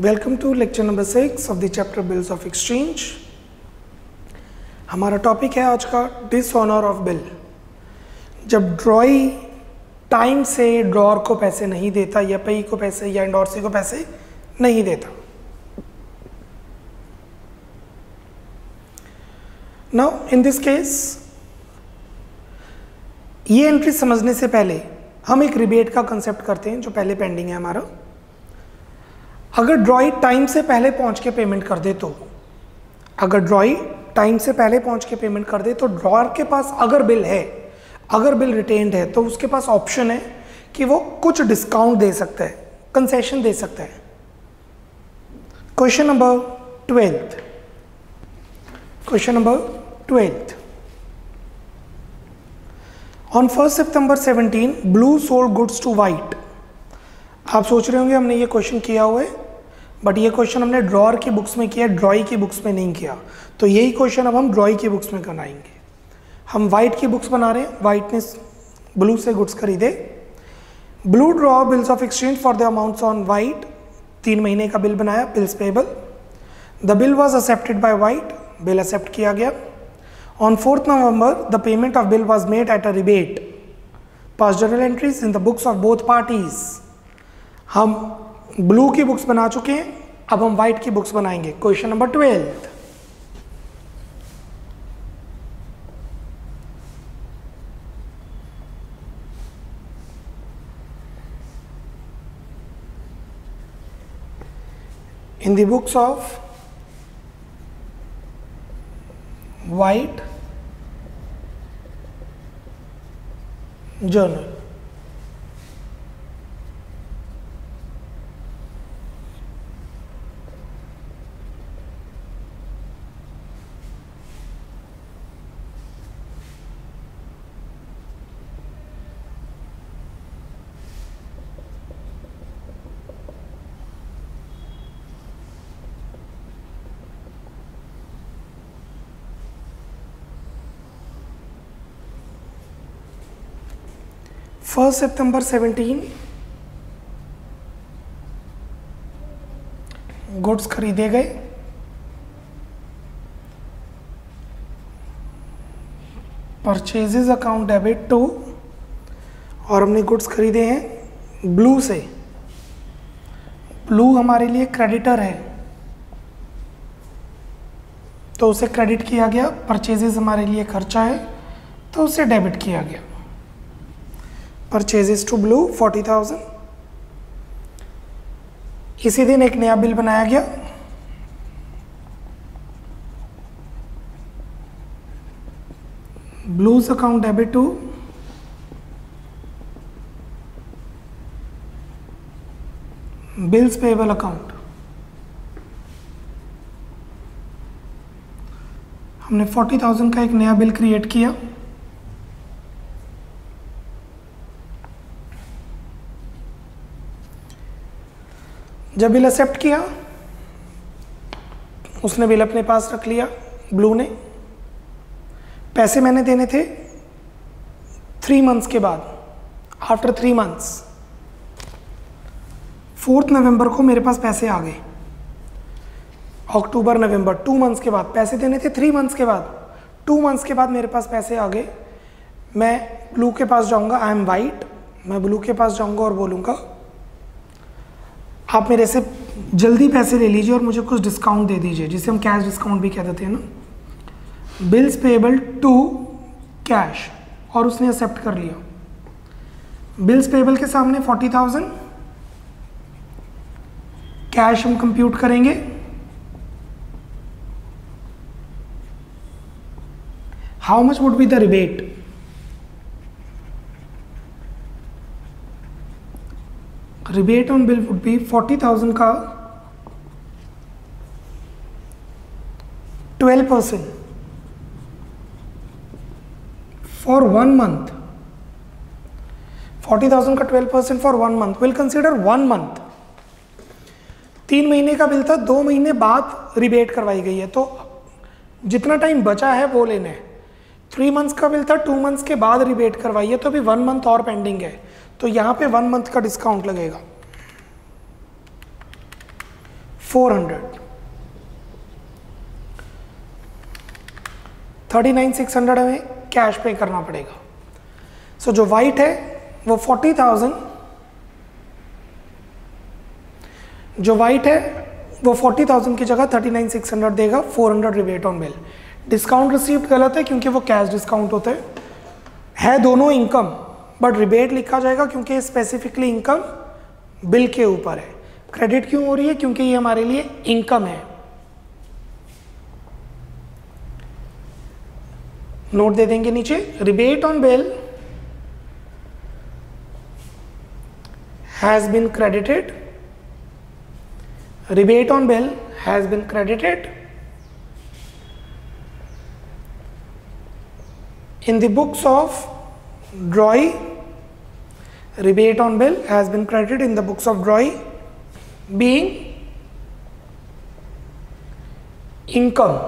Welcome to lecture number 6 of the chapter bills of exchange. हमारा topic है आज का डिसऑनर ऑफ बिल। जब ड्रॉई टाइम से ड्रॉअर को पैसे नहीं देता या पेई को पैसे या एंडोर्सी को पैसे नहीं देता। नाउ इन दिस केस ये एंट्री समझने से पहले हम एक रिबेट का कंसेप्ट करते हैं जो पहले पेंडिंग है हमारा। अगर ड्रॉई टाइम से पहले पहुंच के पेमेंट कर दे तो ड्रॉअर के पास अगर बिल है, अगर बिल रिटेन्ड है तो उसके पास ऑप्शन है कि वो कुछ डिस्काउंट दे सकता है, कंसेशन दे सकता है। Question number 12 on 1 September 17 Blue sold goods to White. आप सोच रहे होंगे हमने ये क्वेश्चन किया हुआ है, बट ये क्वेश्चन हमने ड्रॉअर की बुक्स में किया, ड्रॉई की बुक्स में नहीं किया। तो यही क्वेश्चन अब हम ड्रॉई की बुक्स में बनाएंगे। हम वाइट की बुक्स बना रहे हैं, वाइट ने ब्लू से गुड्स खरीदे। Blue draw bills of exchange for the amounts on White, 3 महीने का बिल बनाया, bills payable. The bill was accepted by White, bill accept किया गया। On 4 November the payment of bill was made at a rebate. Pass journal entries in the books of both parties. हम Blue की books बना चुके हैं, अब हम White की बुक्स बनाएंगे। Question number 12 in the books of white journal. First September 17 goods खरीदे गए। परचेजेस अकाउंट डेबिट टू, और हमने गुड्स खरीदे हैं ब्लू से। ब्लू हमारे लिए क्रेडिटर है तो उसे क्रेडिट किया गया। परचेजेस हमारे लिए खर्चा है तो उसे डेबिट किया गया। Purchases to Blue 40,000। इसी दिन एक नया बिल बनाया गया। Blue's account debit to bills payable account. हमने 40,000 का एक नया बिल क्रिएट किया। जब बिल एक्सेप्ट किया, उसने बिल अपने पास रख लिया ब्लू ने। पैसे मैंने देने थे 3 मंथ्स के बाद, आफ्टर 3 मंथ्स। 4 नवंबर को मेरे पास पैसे आ गए। अक्टूबर नवंबर 2 मंथ्स के बाद, पैसे देने थे 3 मंथ्स के बाद। 2 मंथ्स के बाद मेरे पास पैसे आ गए। मैं ब्लू के पास जाऊंगा, आई एम वाइट, मैं ब्लू के पास जाऊंगा और बोलूँगा आप मेरे से जल्दी पैसे ले लीजिए और मुझे कुछ डिस्काउंट दे दीजिए, जिसे हम कैश डिस्काउंट भी कह देते हैं ना। बिल्स पेएबल टू कैश, और उसने एक्सेप्ट कर लिया। बिल्स पेएबल के सामने 40,000 कैश हम कंप्यूट करेंगे। How much would be the rebate? Rebate on bill would be 40,000 का 12% फॉर 1 मंथ। 40,000 का 12% for 1 month. Will consider 1 month. 3 महीने का बिल था, 2 महीने बाद रिबेट करवाई गई है, तो जितना टाइम बचा है वो लेना है। 3 मंथ्स का बिल था, 2 मंथ्स के बाद रिबेट करवाई है, तो अभी 1 मंथ और पेंडिंग है, तो यहाँ पे 1 मंथ का डिस्काउंट लगेगा। 400, 39,600 हमें कैश पे करना पड़ेगा। सो जो वाइट है वो 40,000, जो वाइट है वो 40,000 की जगह 39,600 देगा, 400 rebate on bill. Discount received गलत है क्योंकि वो कैश डिस्काउंट होते है दोनों इनकम, बट रिबेट लिखा जाएगा क्योंकि स्पेसिफिकली इनकम बिल के ऊपर है। क्रेडिट क्यों हो रही है? क्योंकि ये हमारे लिए इनकम है। नोट दे देंगे नीचे, rebate on bill has been credited, rebate on bill has been credited in the books of drawee. Rebate on bill has been credited in the books of drawee, being income,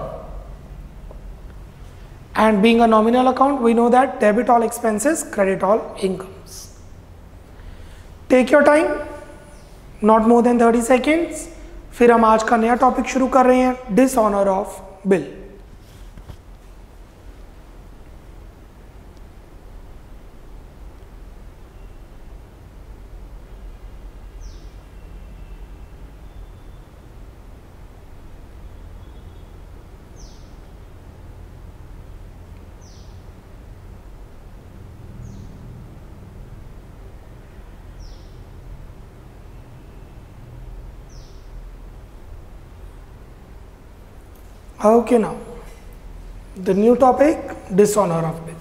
and being a nominal account, we know that debit all expenses, credit all incomes. Take your time, not more than 30 seconds. फिर हम आज का नया topic शुरू कर रहे हैं, dishonour of bill. Okay, now the new topic, dishonor of bill.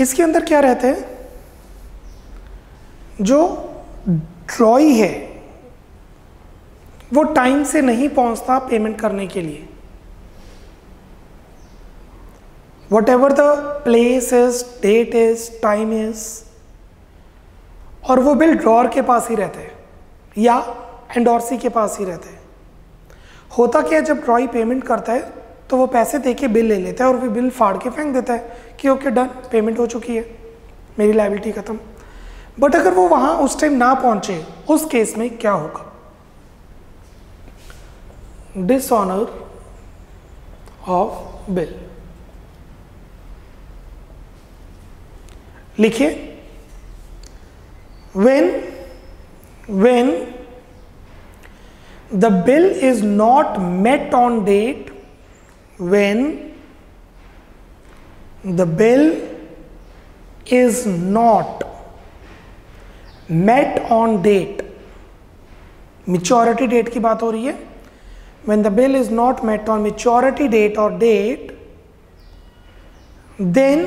इसके अंदर क्या रहता है? जो ड्रॉई है वो टाइम से नहीं पहुंचता पेमेंट करने के लिए, whatever the place is, date is, time is, और वो बिल ड्रॉअर के पास ही रहता है या एंडोर्सी के पास ही रहता है। होता क्या है, जब ड्रॉई पेमेंट करता है तो वो पैसे देके बिल ले लेता है और वो बिल फाड़ के फेंक देता है कि ओके डन, पेमेंट हो चुकी है, मेरी लायबिलिटी खत्म। बट अगर वो वहां उस टाइम ना पहुंचे, उस केस में क्या होगा? Dishonour of bill. लिखिए, when the bill is not met on date, when the bill is not met on date, maturity date की बात हो रही है, when the bill is not met on maturity date or date, then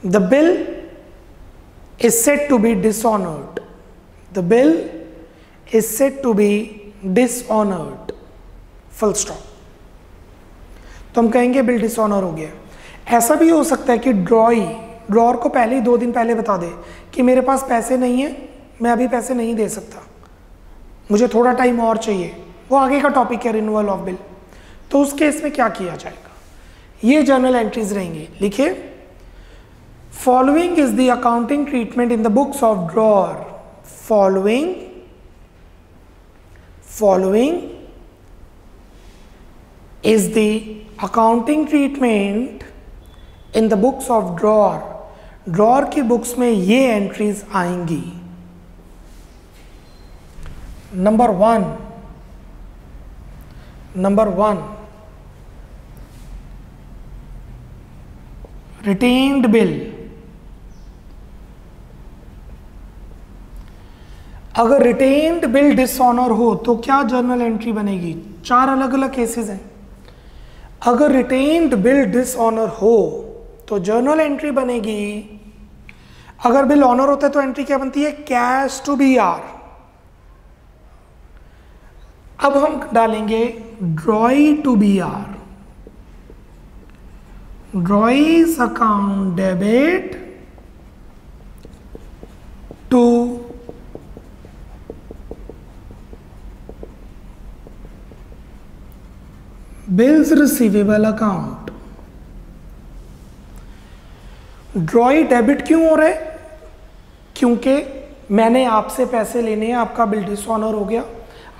the bill is said to be dishonored. The bill is said to be dishonored. Full stop. तो हम कहेंगे bill dishonour हो गया। ऐसा भी हो सकता है कि ड्रॉअर को पहले ही 2 दिन पहले बता दे कि मेरे पास पैसे नहीं है, मैं अभी पैसे नहीं दे सकता, मुझे थोड़ा टाइम और चाहिए। वो आगे का टॉपिक है, रिन्यूअल ऑफ बिल। तो उस केस में क्या किया जाएगा? ये जर्नल एंट्रीज रहेंगी। लिखिए, following is the accounting treatment in the books of drawer. Following is the accounting treatment in the books of drawer. Drawer की बुक्स में ये एंट्रीज आएंगी। Number one, retained bill. अगर रिटेन्ड बिल डिसऑनर हो तो क्या जर्नल एंट्री बनेगी? 4 अलग अलग केसेस हैं। अगर रिटेन्ड बिल डिसऑनर हो तो जर्नल एंट्री बनेगी। अगर बिल ऑनर होता है तो एंट्री क्या बनती है? Cash to B R. अब हम डालेंगे drawee to B R. Drawee's account debit to bills receivable account. Drawee debit क्यों हो रहा है? क्योंकि मैंने आपसे पैसे लेने हैं, आपका बिल डिसऑनर हो गया,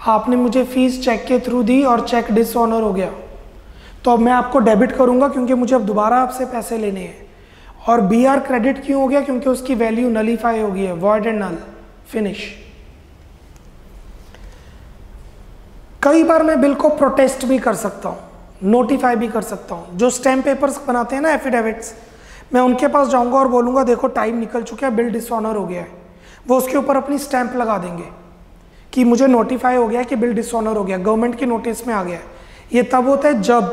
आपने मुझे फीस चेक के थ्रू दी और चेक डिसऑनर हो गया, तो अब मैं आपको डेबिट करूंगा क्योंकि मुझे अब दोबारा आपसे पैसे लेने हैं। और बी आर क्रेडिट क्यों हो गया? क्योंकि उसकी वैल्यू नलीफाई हो गई है, वॉइड एंड नल, फिनिश। कई बार मैं बिल को प्रोटेस्ट भी कर सकता हूँ, नोटिफाई भी कर सकता हूँ। जो स्टैम्प पेपर्स बनाते हैं ना, एफिडेविट्स, मैं उनके पास जाऊंगा और बोलूंगा देखो टाइम निकल चुका है, बिल डिसऑनर हो गया है। वो उसके ऊपर अपनी स्टैंप लगा देंगे कि मुझे नोटिफाई हो गया कि बिल डिसऑनर हो गया, गवर्नमेंट के नोटिस में आ गया है। ये तब होता है जब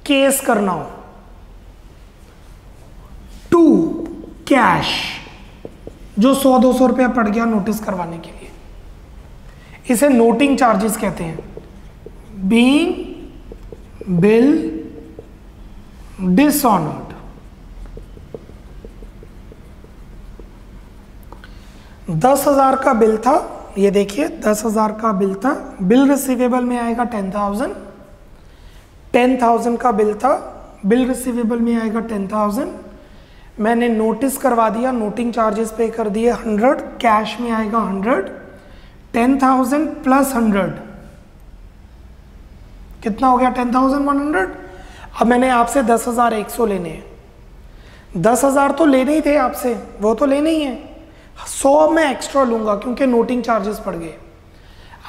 केस करना हो। टू, कैश, जो 100-200 रुपया पड़ गया नोटिस करवाने के लिए, इसे नोटिंग चार्जेस कहते हैं। बीइंग बिल डिसऑनर्ड, 10,000 का बिल था, ये देखिए 10,000 का बिल था, बिल रिसीवेबल में आएगा 10,000, 10,000 का बिल था, बिल रिसीवेबल में आएगा 10,000, मैंने नोटिस करवा दिया, नोटिंग चार्जेस पे कर दिए 100, कैश में आएगा 100, 10,000 प्लस 100 कितना हो गया? 10,100। अब मैंने आपसे 10,100 लेने हैं। 10,000 तो लेने ही थे आपसे, वो तो लेने ही है। 100 मैं एक्स्ट्रा लूंगा क्योंकि नोटिंग चार्जेस पड़ गए।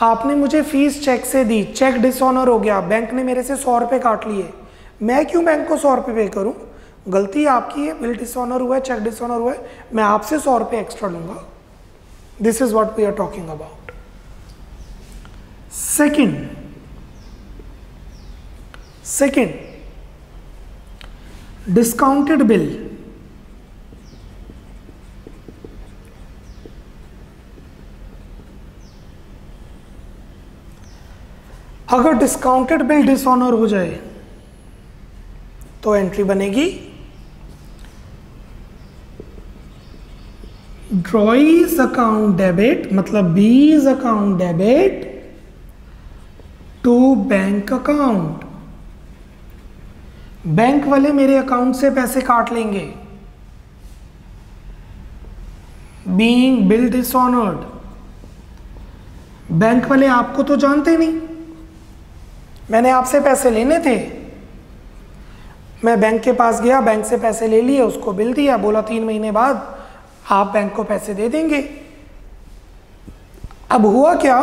आपने मुझे फीस चेक से दी, चेक डिसऑनर हो गया, बैंक ने मेरे से 100 रुपये काट लिए, मैं क्यों बैंक को 100 रुपये पे करूं? गलती आपकी है, बिल डिसऑनर हुआ है, चेक डिसऑनर हुआ है, मैं आपसे 100 रुपये एक्स्ट्रा लूंगा। This is what we are talking about. Second, discounted bill. अगर डिस्काउंटेड बिल डिसऑनर हो जाए तो एंट्री बनेगी ड्रॉइज अकाउंट डेबिट, मतलब बीज account debit to bank account. Bank वाले मेरे अकाउंट से पैसे काट लेंगे, बीइंग बिल डिसऑनर्ड। बैंक वाले आपको तो जानते नहीं, मैंने आपसे पैसे लेने थे, मैं बैंक के पास गया, बैंक से पैसे ले लिए, उसको बिल दिया, बोला 3 महीने बाद आप बैंक को पैसे दे देंगे। अब हुआ क्या?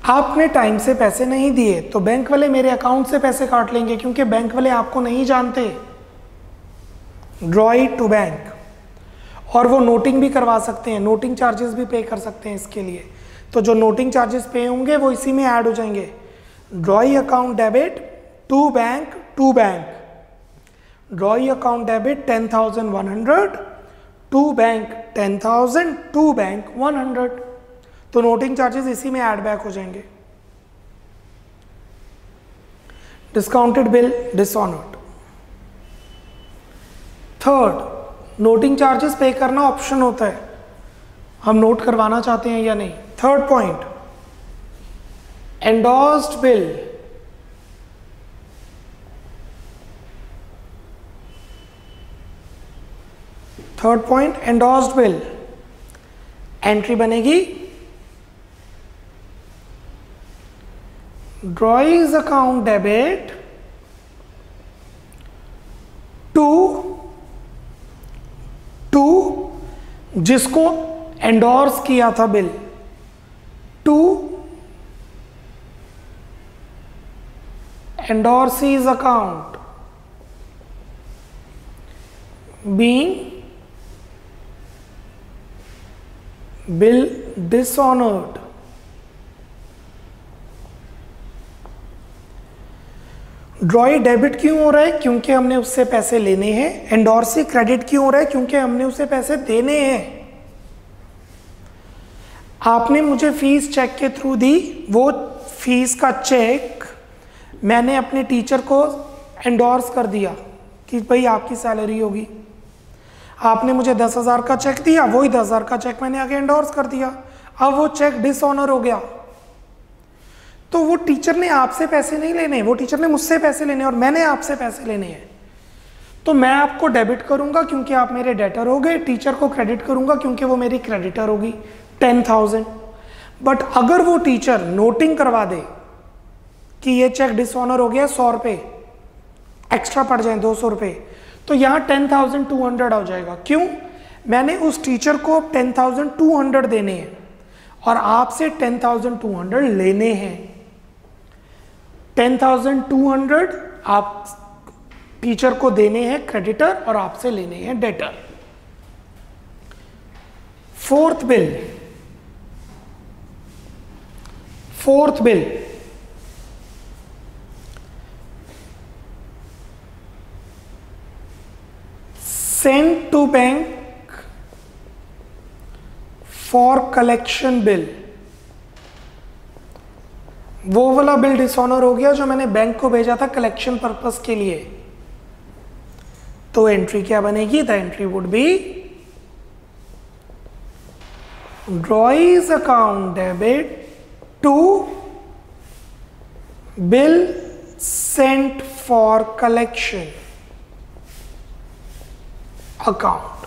आपने टाइम से पैसे नहीं दिए तो बैंक वाले मेरे अकाउंट से पैसे काट लेंगे, क्योंकि बैंक वाले आपको नहीं जानते। ड्रॉई टू बैंक, और वो नोटिंग भी करवा सकते हैं, नोटिंग चार्जेस भी पे कर सकते हैं इसके लिए। तो जो नोटिंग चार्जेस पे होंगे वो इसी में ऐड हो जाएंगे। Drawee account debit to bank, to bank, drawee account debit 10,100 to bank 10,000, to bank 100, तो नोटिंग चार्जेस इसी में ऐड बैक हो जाएंगे। Discounted bill dishonoured. Third, noting charges पे करना ऑप्शन होता है, हम नोट करवाना चाहते हैं या नहीं। Third point, endorsed bill. Third point, endorsed bill. Entry बनेगी ड्रॉइज अकाउंट डेबिट टू जिसको एंडोर्स किया था bill, to endorsee's account being bill dishonoured. Drawee debit क्यों हो रहा है? क्योंकि हमने उससे पैसे लेने हैं। एंडोर्सी क्रेडिट क्यों हो रहा है? क्योंकि हमने उसे पैसे देने हैं। आपने मुझे फीस चेक के थ्रू दी, वो फीस का चेक मैंने अपने टीचर को एंडोर्स कर दिया कि भाई आपकी सैलरी होगी। आपने मुझे 10,000 का चेक दिया, वही 10,000 का चेक मैंने आगे एंडोर्स कर दिया। अब वो चेक डिसऑनर हो गया, तो वो टीचर ने आपसे पैसे नहीं लेने, वो टीचर ने मुझसे पैसे लेने और मैंने आपसे पैसे लेने हैं। तो मैं आपको डेबिट करूंगा क्योंकि आप मेरे डेटर हो गए, टीचर को क्रेडिट करूंगा क्योंकि वो मेरी क्रेडिटर होगी 10,000। बट अगर वो टीचर नोटिंग करवा दे कि ये चेक डिसऑनर हो गया 100 रुपये, एक्स्ट्रा पड़ जाए 200 रुपये, तो यहाँ 10,200 हो जाएगा। क्यों? मैंने उस टीचर को 10,200 देने हैं और आपसे 10,200 लेने हैं। 10,200 आप टीचर को देने हैं क्रेडिटर और आपसे लेने हैं debtor. Fourth bill send to bank for collection bill. वो वाला बिल डिसऑनर हो गया जो मैंने बैंक को भेजा था कलेक्शन पर्पस के लिए। तो एंट्री क्या बनेगी? The entry would be drawee's account debit to bill sent for collection account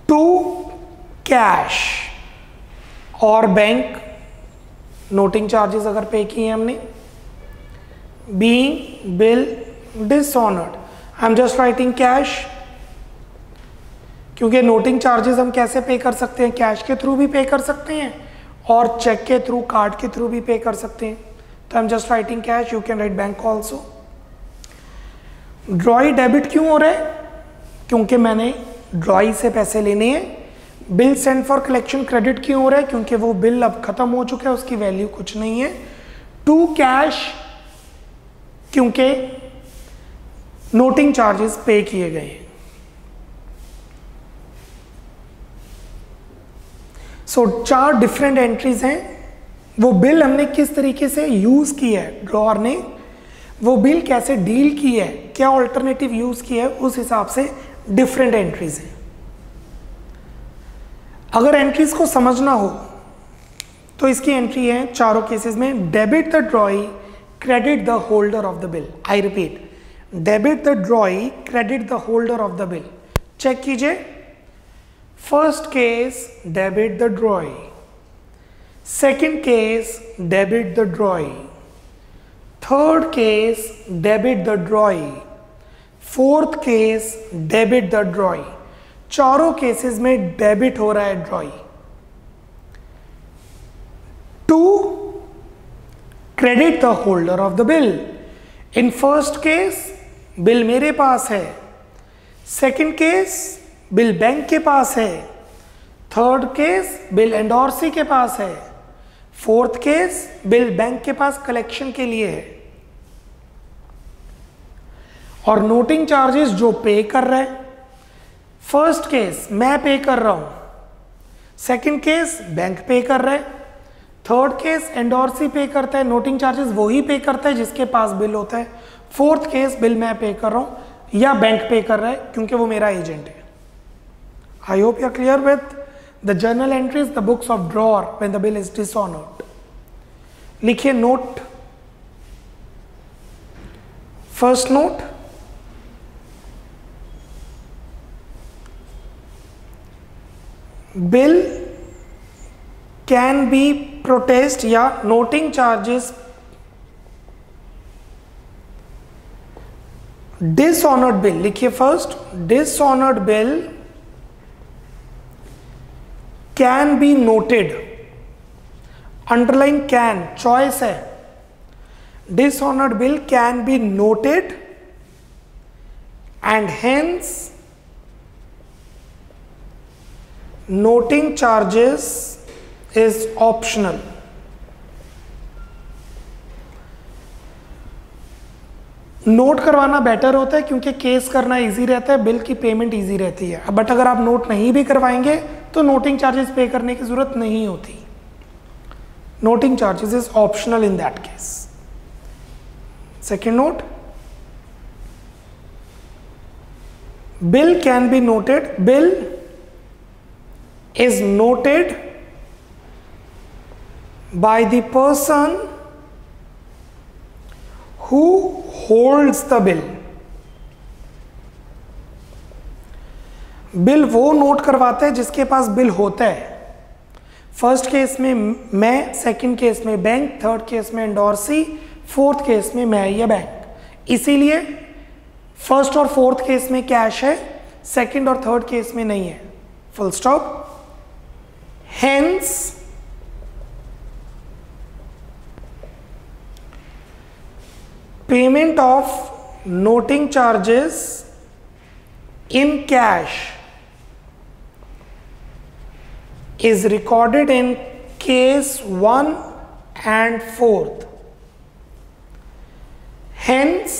to cash और बैंक नोटिंग चार्जेस अगर पे किए हमने, being bill dishonoured, I am just writing cash, क्योंकि नोटिंग चार्जेस हम कैसे पे कर सकते हैं? कैश के थ्रू भी पे कर सकते हैं और चेक के थ्रू, कार्ड के थ्रू भी पे कर सकते हैं। तो आई am just writing cash, you can write bank also. ड्रॉई debit क्यों हो रहा है? क्योंकि मैंने ड्रॉई से पैसे लेने हैं। Bill send for collection credit क्यों हो रहा है? क्योंकि वो बिल अब खत्म हो चुका है, उसकी वैल्यू कुछ नहीं है। टू कैश क्योंकि नोटिंग चार्जेस पे किए गए हैं। सो 4 डिफरेंट एंट्रीज हैं। वो बिल हमने किस तरीके से यूज किया है, ड्रॉअर ने वो बिल कैसे डील की है, क्या ऑल्टरनेटिव यूज किया है, उस हिसाब से डिफरेंट एंट्रीज हैं। अगर एंट्रीज को समझना हो तो इसकी एंट्री है चारों केसेस में, debit the drawee, credit the holder of the bill. I repeat, debit the drawee, credit the holder of the bill. Check कीजिए, first case debit the drawee, second case debit the drawee, third case debit the drawee, fourth case debit the drawee. चारों cases में debit हो रहा है drawee. To credit the holder of the bill. In first case bill मेरे पास है, second case bill bank के पास है, थर्ड केस बिल एंडोर्सी के पास है, फोर्थ केस बिल बैंक के पास कलेक्शन के लिए है। और नोटिंग चार्जेस जो पे कर रहा है, फर्स्ट केस मैं पे कर रहा हूं, सेकंड केस बैंक पे कर रहा है, थर्ड केस एंडोर्सी पे करता है, नोटिंग चार्जेस वही पे करता है जिसके पास बिल होता है, फोर्थ केस बिल मैं पे कर रहा हूं या बैंक पे कर रहा है क्योंकि वो मेरा एजेंट है। I hope you are clear with the journal entries, the books of drawer when the bill is dishonoured. लिखिए note, first note, bill can be protest या नोटिंग चार्जेस डिसऑनर्ड बिल। लिखिए first, dishonoured bill can be noted, underline can, choice है। Dishonoured bill can be noted and hence noting charges is optional। Note करवाना better होता है क्योंकि case करना easy रहता है, बिल की पेमेंट इजी रहती है। बट अगर आप नोट नहीं भी करवाएंगे तो नोटिंग चार्जेस पे करने की जरूरत नहीं होती। Noting charges is optional in that case. Second note, bill can be noted, bill is noted by the person who holds the bill। Bill वो नोट करवाता है जिसके पास बिल होता है। फर्स्ट केस में मैं, सेकंड केस में बैंक, थर्ड केस में एंडोर्सी, फोर्थ केस में मैं या बैंक। इसीलिए फर्स्ट और फोर्थ केस में कैश है, सेकंड और थर्ड केस में नहीं है। Full stop. Hence payment of noting charges in cash is recorded in case 1 and 4th. Hence,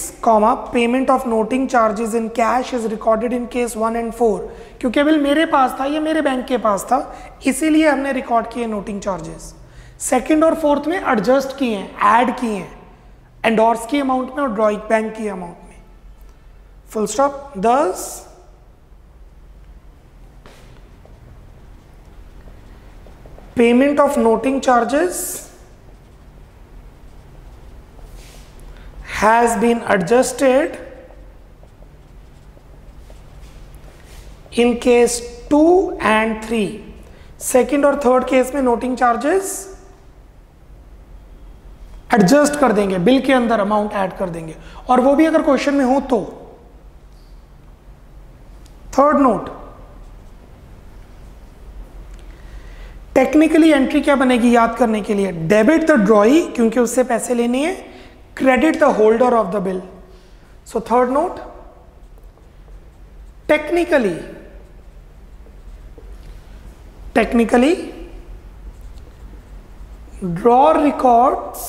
payment of noting charges in cash is recorded in case 1 and 4. क्योंकि bill मेरे पास था, ये मेरे bank के पास था, इसीलिए हमने रिकॉर्ड किए नोटिंग चार्जेस। सेकंड और फोर्थ में एडजस्ट किए हैं, ऐड किए हैं, एंडोर्स की अमाउंट में और ड्रॉइंग बैंक की अमाउंट में। Full stop. दस payment of noting charges has been adjusted in case 2 and 3. Second और थर्ड केस में नोटिंग चार्जेस एडजस्ट कर देंगे, बिल के अंदर अमाउंट ऐड कर देंगे, और वो भी अगर क्वेश्चन में हो तो। थर्ड नोट, टेक्निकली एंट्री क्या बनेगी याद करने के लिए? डेबिट द ड्रॉई, क्योंकि उससे पैसे लेने हैं, credit the holder of the bill. So third note, technically drawer records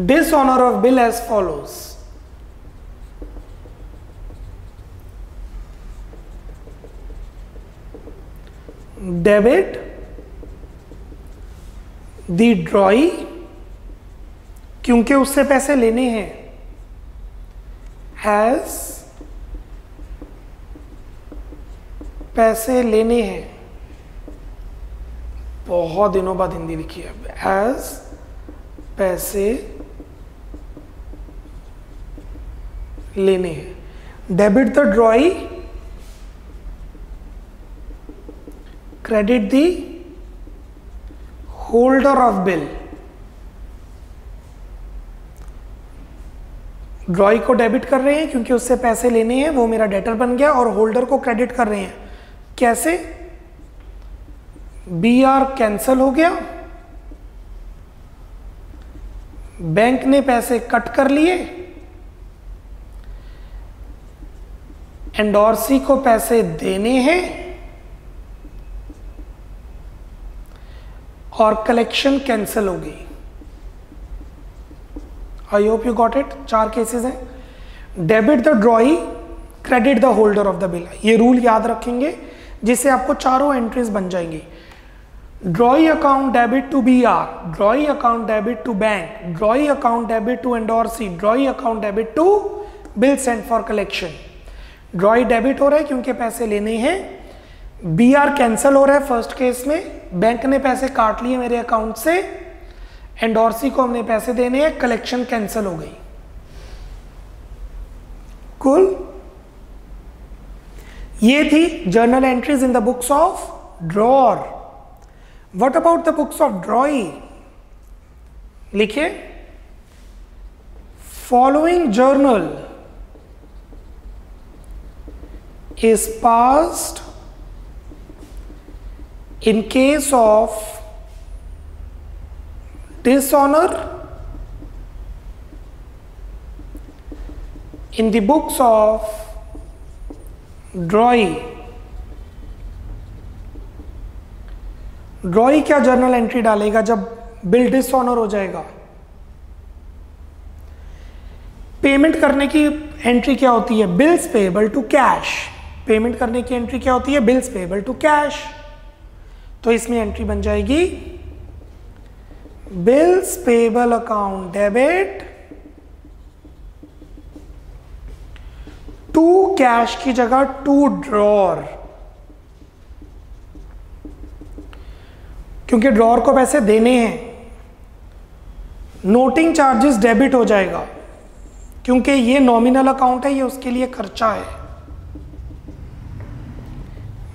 dishonor of bill as follows. Debit the drawee, क्योंकि उससे पैसे लेने हैं, as पैसे लेने हैं, बहुत दिनों बाद हिंदी लिखी है, as पैसे लेने हैं। Debit the drawee, credit the holder of bill. ड्रॉई को डेबिट कर रहे हैं क्योंकि उससे पैसे लेने हैं, वो मेरा डेटर बन गया, और होल्डर को क्रेडिट कर रहे हैं। कैसे? BR कैंसल हो गया, बैंक ने पैसे कट कर लिए, एंडोर्सी को पैसे देने हैं, और कलेक्शन कैंसिल हो गई। I hope you got it. 4 cases हैं। Debit the drawee, credit the holder of the bill. ये रूल याद रखेंगे जिससे आपको चारों एंट्रीज बन जाएंगी। Drawee account debit to BR, drawee account debit to bank, drawee account debit to endorsee, drawee account debit to bill sent for collection. Drawee debit हो रहा है क्योंकि पैसे लेने हैं, BR कैंसिल हो रहा है फर्स्ट केस में, बैंक ने पैसे काट लिए मेरे अकाउंट से, एंडोर्सी को हमने पैसे देने हैं, कलेक्शन कैंसिल हो गई। कूल। ये थी journal entries in the books of drawer. What about the books of drawee? लिखिए, following journal is passed in case of dishonor in the books of ड्रॉई। ड्रॉई क्या जर्नल एंट्री डालेगा जब बिल डिसऑनर हो जाएगा? पेमेंट करने की एंट्री क्या होती है? Bills payable to cash. Payment करने की एंट्री क्या होती है? Bills payable to cash. तो इसमें एंट्री बन जाएगी bills payable account debit to cash की जगह टू ड्रॉअर, क्योंकि ड्रॉअर को पैसे देने हैं। नोटिंग चार्जेस डेबिट हो जाएगा, क्योंकि ये नॉमिनल अकाउंट है, ये उसके लिए खर्चा है।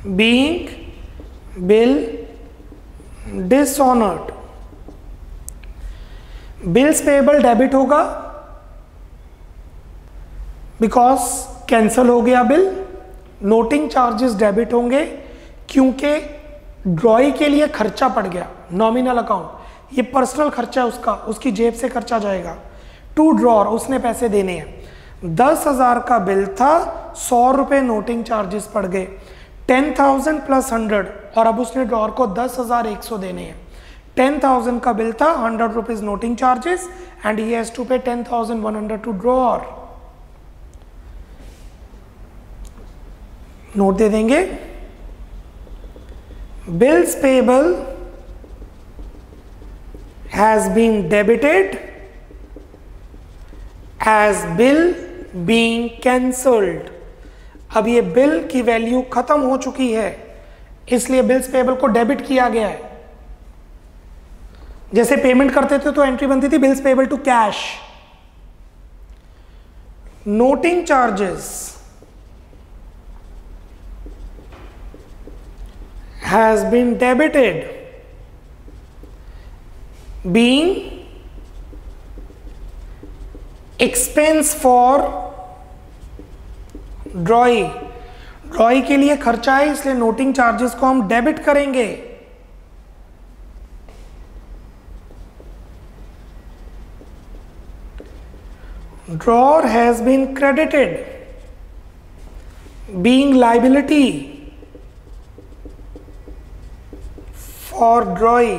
Being bill dishonoured, bills payable debit होगा बिकॉज कैंसल हो गया बिल। नोटिंग चार्जेस डेबिट होंगे क्योंकि ड्रॉई के लिए खर्चा पड़ गया। नॉमिनल अकाउंट ये पर्सनल खर्चा है उसका, उसकी जेब से खर्चा जाएगा। टू ड्रॉर उसने पैसे देने हैं। 10,000 का बिल था, 100 रुपये नोटिंग चार्जेस पड़ गए। 10,000 प्लस 100 और अब उसने ड्रॉर को 10,100 देने हैं। 10,000 का बिल था, 100 rupees noting charges and he has to pay 10,100 to drawer. Note दे देंगे, bills payable has been debited as bill being cancelled। अब ये बिल की वैल्यू खत्म हो चुकी है, इसलिए बिल्स पेएबल को डेबिट किया गया है। जैसे पेमेंट करते थे तो एंट्री बनती थी bills payable to cash. Noting charges has been debited being expense for drawee. Drawee के लिए खर्चा है, इसलिए नोटिंग चार्जेस को हम डेबिट करेंगे। Drawer has been credited being liability for drawee.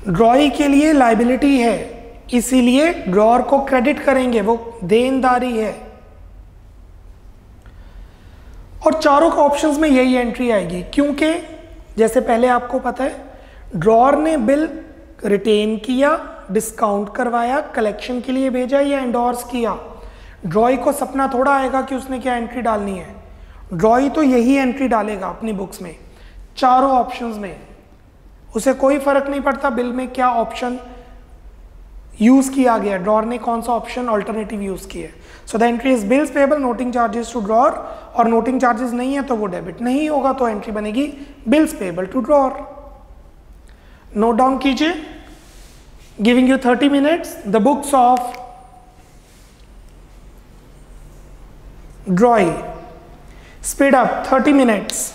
Drawee के लिए लाइबिलिटी है, इसीलिए ड्रॉर को क्रेडिट करेंगे, वो देनदारी है। और चारों का ऑप्शंस में यही एंट्री आएगी, क्योंकि जैसे पहले आपको पता है ड्रॉर ने बिल रिटेन किया, डिस्काउंट करवाया, कलेक्शन के लिए भेजा या एंडोर्स किया। ड्रॉई को सपना थोड़ा आएगा कि उसने क्या एंट्री डालनी है। ड्रॉई तो यही एंट्री डालेगा अपनी बुक्स में, चारों ऑप्शंस में। उसे कोई फर्क नहीं पड़ता बिल में क्या ऑप्शन यूज किया गया, ड्रॉर ने कौन सा ऑप्शन ऑल्टरनेटिव यूज किया। So the entry is bills payable noting charges to drawer, और नोटिंग चार्जेस नहीं है तो वो डेबिट नहीं होगा, तो एंट्री बनेगी bills payable to drawer. Note down कीजिए, giving you 30 minutes, the books of drawee. Speed up 30 minutes,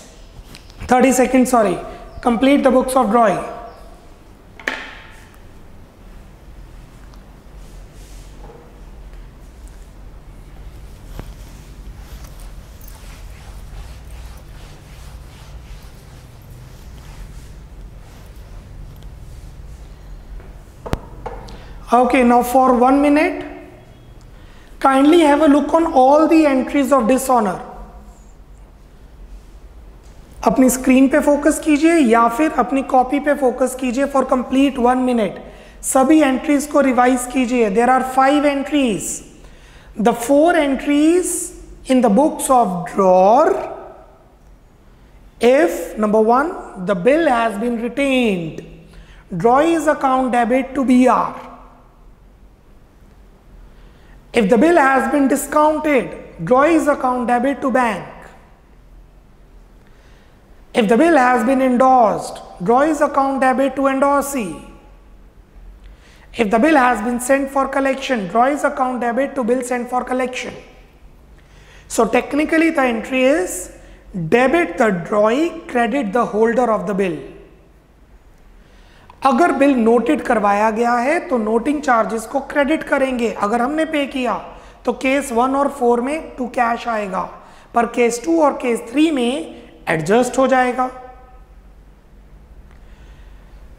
30 seconds, sorry. Complete the books of drawing. Okay, now for 1 minute, kindly have a look on all the entries of dishonor. अपनी screen पे focus कीजिए या फिर अपनी copy पे focus कीजिए for complete 1 minute. सभी entries को रिवाइज कीजिए। There are 5 entries. The 4 entries in the books of drawer, if number 1 the bill has been retained, drawee's account debit to BR। If the bill has been discounted, drawee's account debit to bank. If the bill has been endorsed, drawings account debit to endorsee. If the bill has been sent for collection, drawings account debit to bill sent for collection. So technically the entry is debit the drawee, credit the holder of the bill. अगर bill noted करवाया गया है तो noting charges को credit करेंगे। अगर हमने पे किया तो केस 1 और 4 में टू कैश आएगा, पर केस 2 और केस 3 में एडजस्ट हो जाएगा।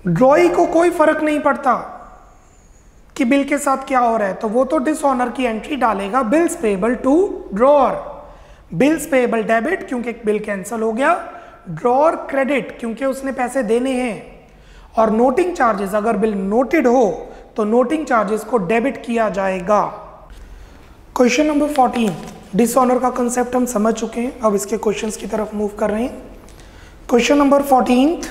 ड्रॉई को कोई फर्क नहीं पड़ता कि बिल के साथ क्या हो रहा है, तो वो तो डिसऑनर की एंट्री डालेगा bills payable to drawer. Bills payable debit क्योंकि बिल कैंसिल हो गया, ड्रॉर क्रेडिट क्योंकि उसने पैसे देने हैं, और नोटिंग चार्जेस अगर बिल नोटेड हो तो नोटिंग चार्जेस को डेबिट किया जाएगा। क्वेश्चन नंबर 14, डिसऑनर का कंसेप्ट हम समझ चुके हैं, अब इसके क्वेश्चंस की तरफ मूव कर रहे हैं। Question number 14,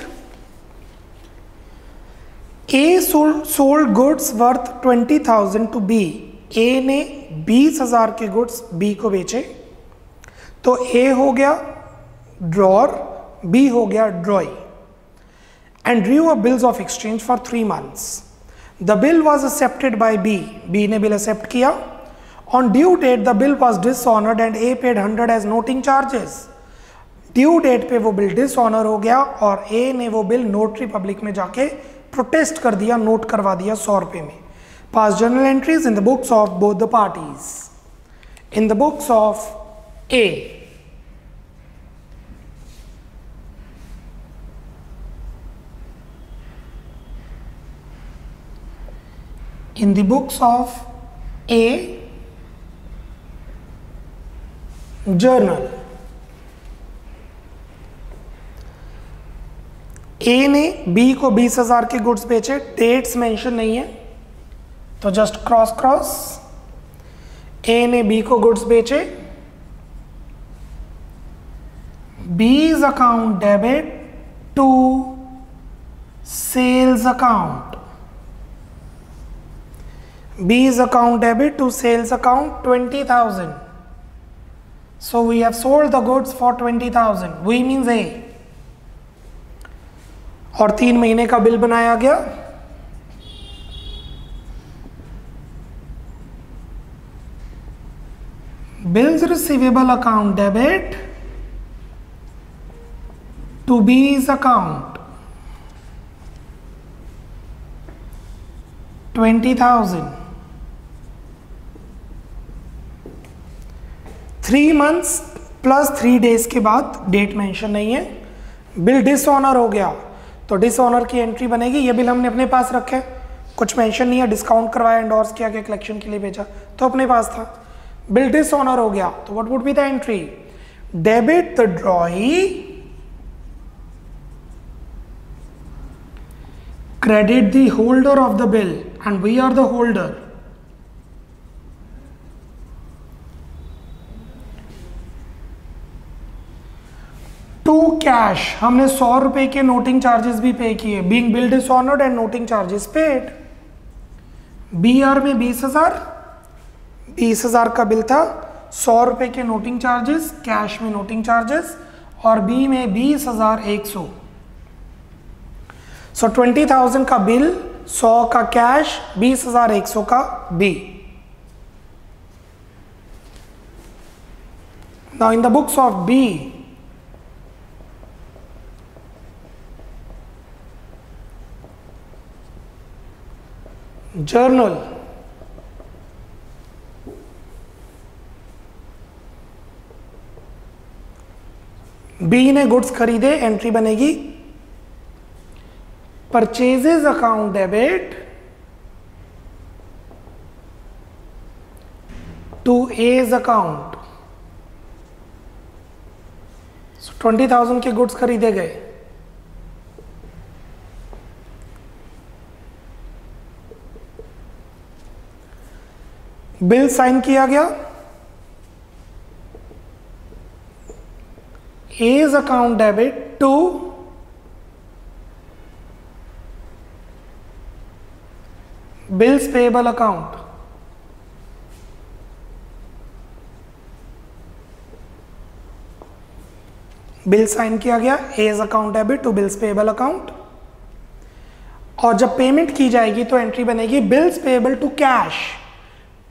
A sold goods worth 20,000 to B ए ने 20,000 के गुड्स बी को बेचे, तो ए हो गया ड्रॉर, बी हो गया drawee, and drew a bills of exchange for 3 months. The bill was accepted by B, B ने बिल एक्सेप्ट किया. On due date the bill was dishonoured and A paid 100 as noting charges. Due date पे वो bill dishonour हो गया और ए ने वो bill notary public में जाके प्रोटेस्ट कर दिया, नोट करवा दिया 100 रुपये में. पास journal entries in the books of both the parties. In the books of A, in the books of A journal, ए ने बी को 20,000 के गुड्स बेचे, डेट्स मेंशन नहीं है तो जस्ट क्रॉस क्रॉस. ए ने बी को गुड्स बेचे, B's account debit to sales account. B's account debit to sales account 20,000. So we have sold the goods for 20,000. We means A. और 3 महीने का बिल बनाया गया. Bills receivable account debit to B's account 20,000. 3 months plus 3 days के बाद, date mention नहीं है. Bill dishonour हो गया तो डिसऑनर की एंट्री बनेगी. ये बिल हमने अपने पास रखे, कुछ मेंशन नहीं है, डिस्काउंट करवाया, एंडोर्स किया कि कलेक्शन के लिए भेजा तो अपने पास था. बिल डिसऑनर हो गया तो what would be the entry? Debit the ड्रॉई, credit the holder of the bill and we are the holder. To cash, हमने 100 रुपए के नोटिंग चार्जेस भी पे किए. Being bill dishonored and noting charges paid. BR में 20,000 का बिल था, 100 रुपए के नोटिंग चार्जेस, कैश में नोटिंग चार्जेस, और बी में 20,100. सो 20,000 का बिल, 100 का कैश, 20,100 का B. Now in the books of B, journal, B ने गुड्स खरीदे, एंट्री बनेगी purchases account debit to A's account. 20,000 के गुड्स खरीदे गए, बिल साइन किया गया, A's account debit to bills payable account. Bill sign किया गया, A's account debit to bills payable account. और जब पेमेंट की जाएगी तो एंट्री बनेगी bills payable to cash.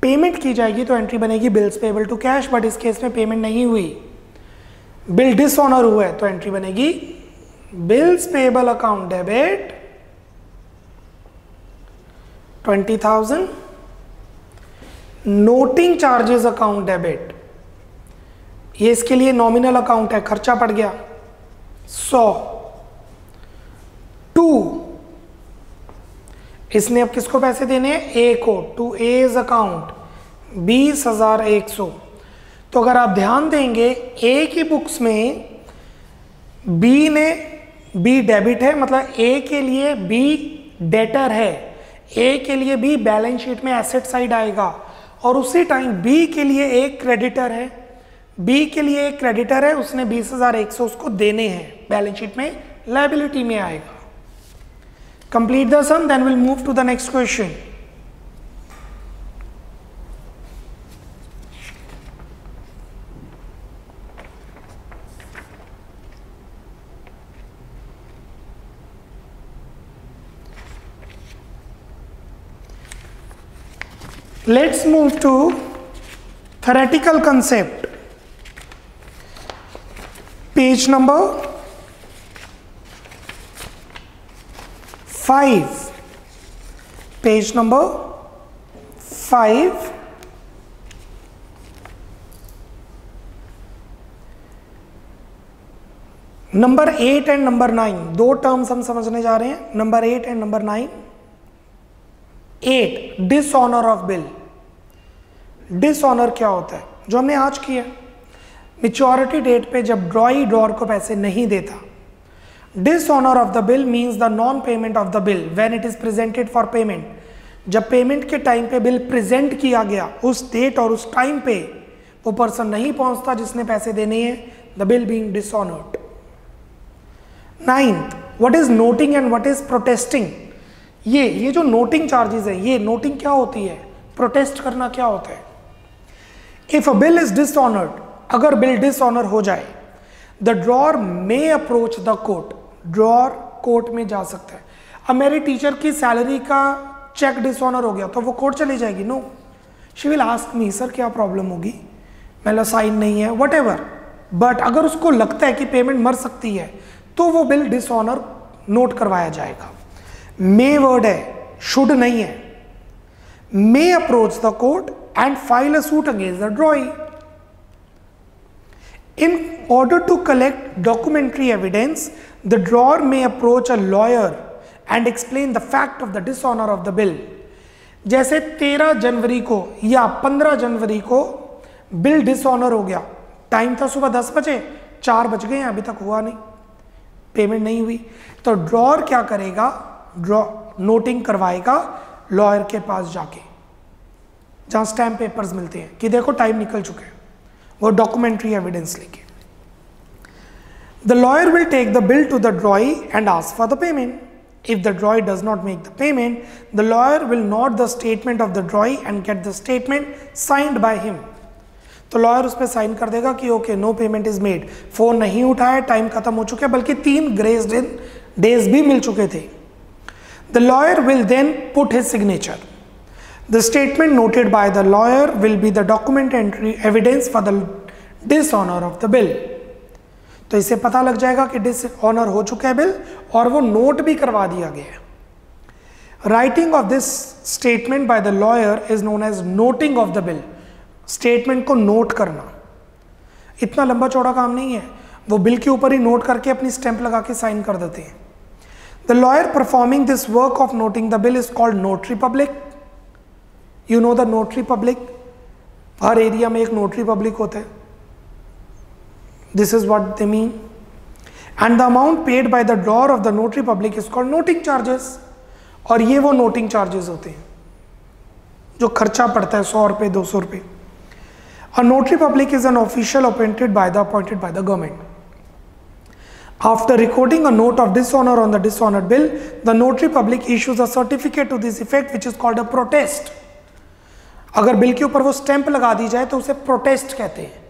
Payment की जाएगी तो एंट्री बनेगी bills payable to cash, but इस केस में पेमेंट नहीं हुई, बिल डिसऑनर हुआ है तो एंट्री बनेगी bills payable account debit 20,000, noting charges account debit. ये इसके लिए नॉमिनल अकाउंट है, खर्चा पड़ गया 100. 2, इसने अब किसको पैसे देने हैं? ए को. To A's account 20,100. तो अगर आप ध्यान देंगे ए की बुक्स में बी डेबिट है, मतलब ए के लिए बी डेटर है, ए के लिए बी बैलेंस शीट में एसेट साइड आएगा, और उसी टाइम बी के लिए एक क्रेडिटर है, उसने 20,100 उसको देने हैं, बैलेंस शीट में लायबिलिटी में आएगा. Complete the sum, then will move to the next question. Let's move to theoretical concept. Page number 5. Page number 5. Number 8 and number 9 दो टर्म्स हम समझने जा रहे हैं, number 8 and number 9. 8 dishonour of bill. Dishonour क्या होता है जो हमने आज किया. मैच्योरिटी डेट पे जब ड्रॉई ड्रॉर को पैसे नहीं देता. Dishonour of the bill means the non payment of the bill when it is presented for payment. जब पेमेंट के टाइम पे बिल प्रेजेंट किया गया, उस डेट और उस टाइम पे वो पर्सन नहीं पहुंचता जिसने पैसे देने हैं, the bill being dishonoured. 9th, what is noting and what is protesting. ये जो नोटिंग चार्जेस है, ये नोटिंग क्या होती है, प्रोटेस्ट करना क्या होता है. If a bill is dishonoured, अगर बिल डिसऑनर हो जाए, the drawer may approach the court. Drawer court में जा सकता है. अब मेरी टीचर की सैलरी का चेक डिसऑनर हो गया तो वो कोर्ट चली जाएगी. No, she will ask me, sir क्या प्रॉब्लम होगी, मेरा साइन नहीं है, वट एवर. बट अगर उसको लगता है कि पेमेंट मर सकती है तो वो बिल डिसऑनर नोट करवाया जाएगा. मे वर्ड है, शुड नहीं है. May approach the court and file a suit against the drawee. In order to collect documentary evidence, the drawer may approach a lawyer and explain the fact of the dishonor of the bill. जैसे 13 जनवरी को या 15 जनवरी को bill dishonour हो गया, time था सुबह 10 बजे, 4 बज गए, अभी तक हुआ नहीं, पेमेंट नहीं हुई, तो ड्रॉर क्या करेगा, नोटिंग करवाएगा लॉयर के पास जाके, जहां स्टैम्प पेपर्स मिलते हैं कि देखो टाइम निकल चुके हैं, वो डॉक्यूमेंट्री एविडेंस लेके. The lawyer will take the bill to the drawee and ask for the payment. If the drawee does not make the payment, the lawyer will note the statement of the drawee and get the statement signed by him. तो lawyer उस पर sign कर देगा कि okay, no payment is made. Phone नहीं उठाया, time खत्म हो चुका है, बल्कि 3 ग्रेस डेज भी मिल चुके थे. The lawyer will then put his signature. The statement noted by the lawyer will be the documentary evidence for the dishonor of the bill. तो इससे पता लग जाएगा कि डिसऑनर हो चुका है बिल और वो नोट भी करवा दिया गया है. Writing of this statement by the lawyer is known as noting of the bill. Statement को नोट करना इतना लंबा चौड़ा काम नहीं है, वो बिल के ऊपर ही नोट करके अपनी स्टैंप लगा के साइन कर देते हैं. The lawyer performing this work of noting the bill is called notary public. You know the notary public, her area में एक नोटरी पब्लिक होता है. This is what they mean. And the amount paid by the drawer of the notary public is called noting charges. और ये वो noting charges होते हैं जो खर्चा पड़ता है, 100 रुपये, 200 रुपये. A notary public is an official appointed by the government. After recording a note of dishonor on the dishonored bill, the notary public issues a certificate to this effect which is called a protest. अगर bill के ऊपर वो stamp लगा दी जाए तो उसे protest कहते हैं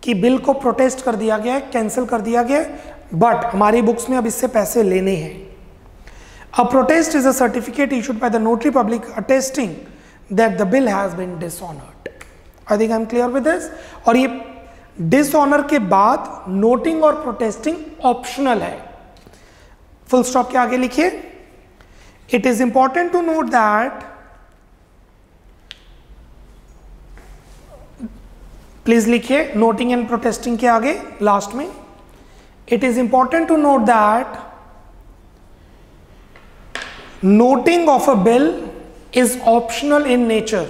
कि बिल को प्रोटेस्ट कर दिया गया है, कैंसिल कर दिया गया है, बट हमारी बुक्स में अब इससे पैसे लेने हैं. A protest is a certificate issued by the notary public attesting that the bill has been dishonored. I think I'm clear with this. और ये डिसऑनर के बाद नोटिंग और प्रोटेस्टिंग ऑप्शनल है. फुल स्टॉप के आगे लिखिए. It is important to note that, please लिखिए नोटिंग एंड प्रोटेस्टिंग के आगे लास्ट में. It is important to note that noting of a bill is optional in nature.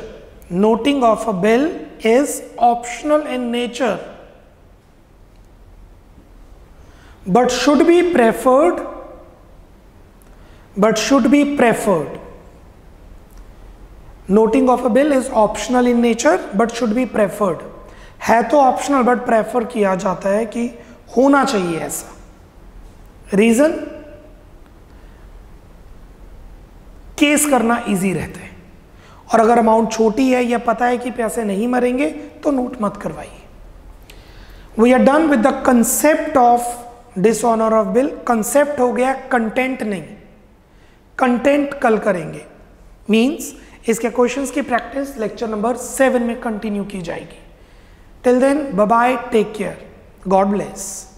Noting of a bill is optional in nature, but should be preferred. Noting of a bill is optional in nature but should be preferred. है तो optional but prefer किया जाता है कि होना चाहिए ऐसा. Reason, case करना इजी रहता है, और अगर अमाउंट छोटी है या पता है कि पैसे नहीं मरेंगे तो नोट मत करवाइए. We are done with the concept of dishonour of bill. Concept हो गया, कंटेंट नहीं. कंटेंट कल करेंगे. मींस इसके क्वेश्चंस की प्रैक्टिस लेक्चर नंबर 7 में कंटिन्यू की जाएगी। Till then bye bye, take care, God bless.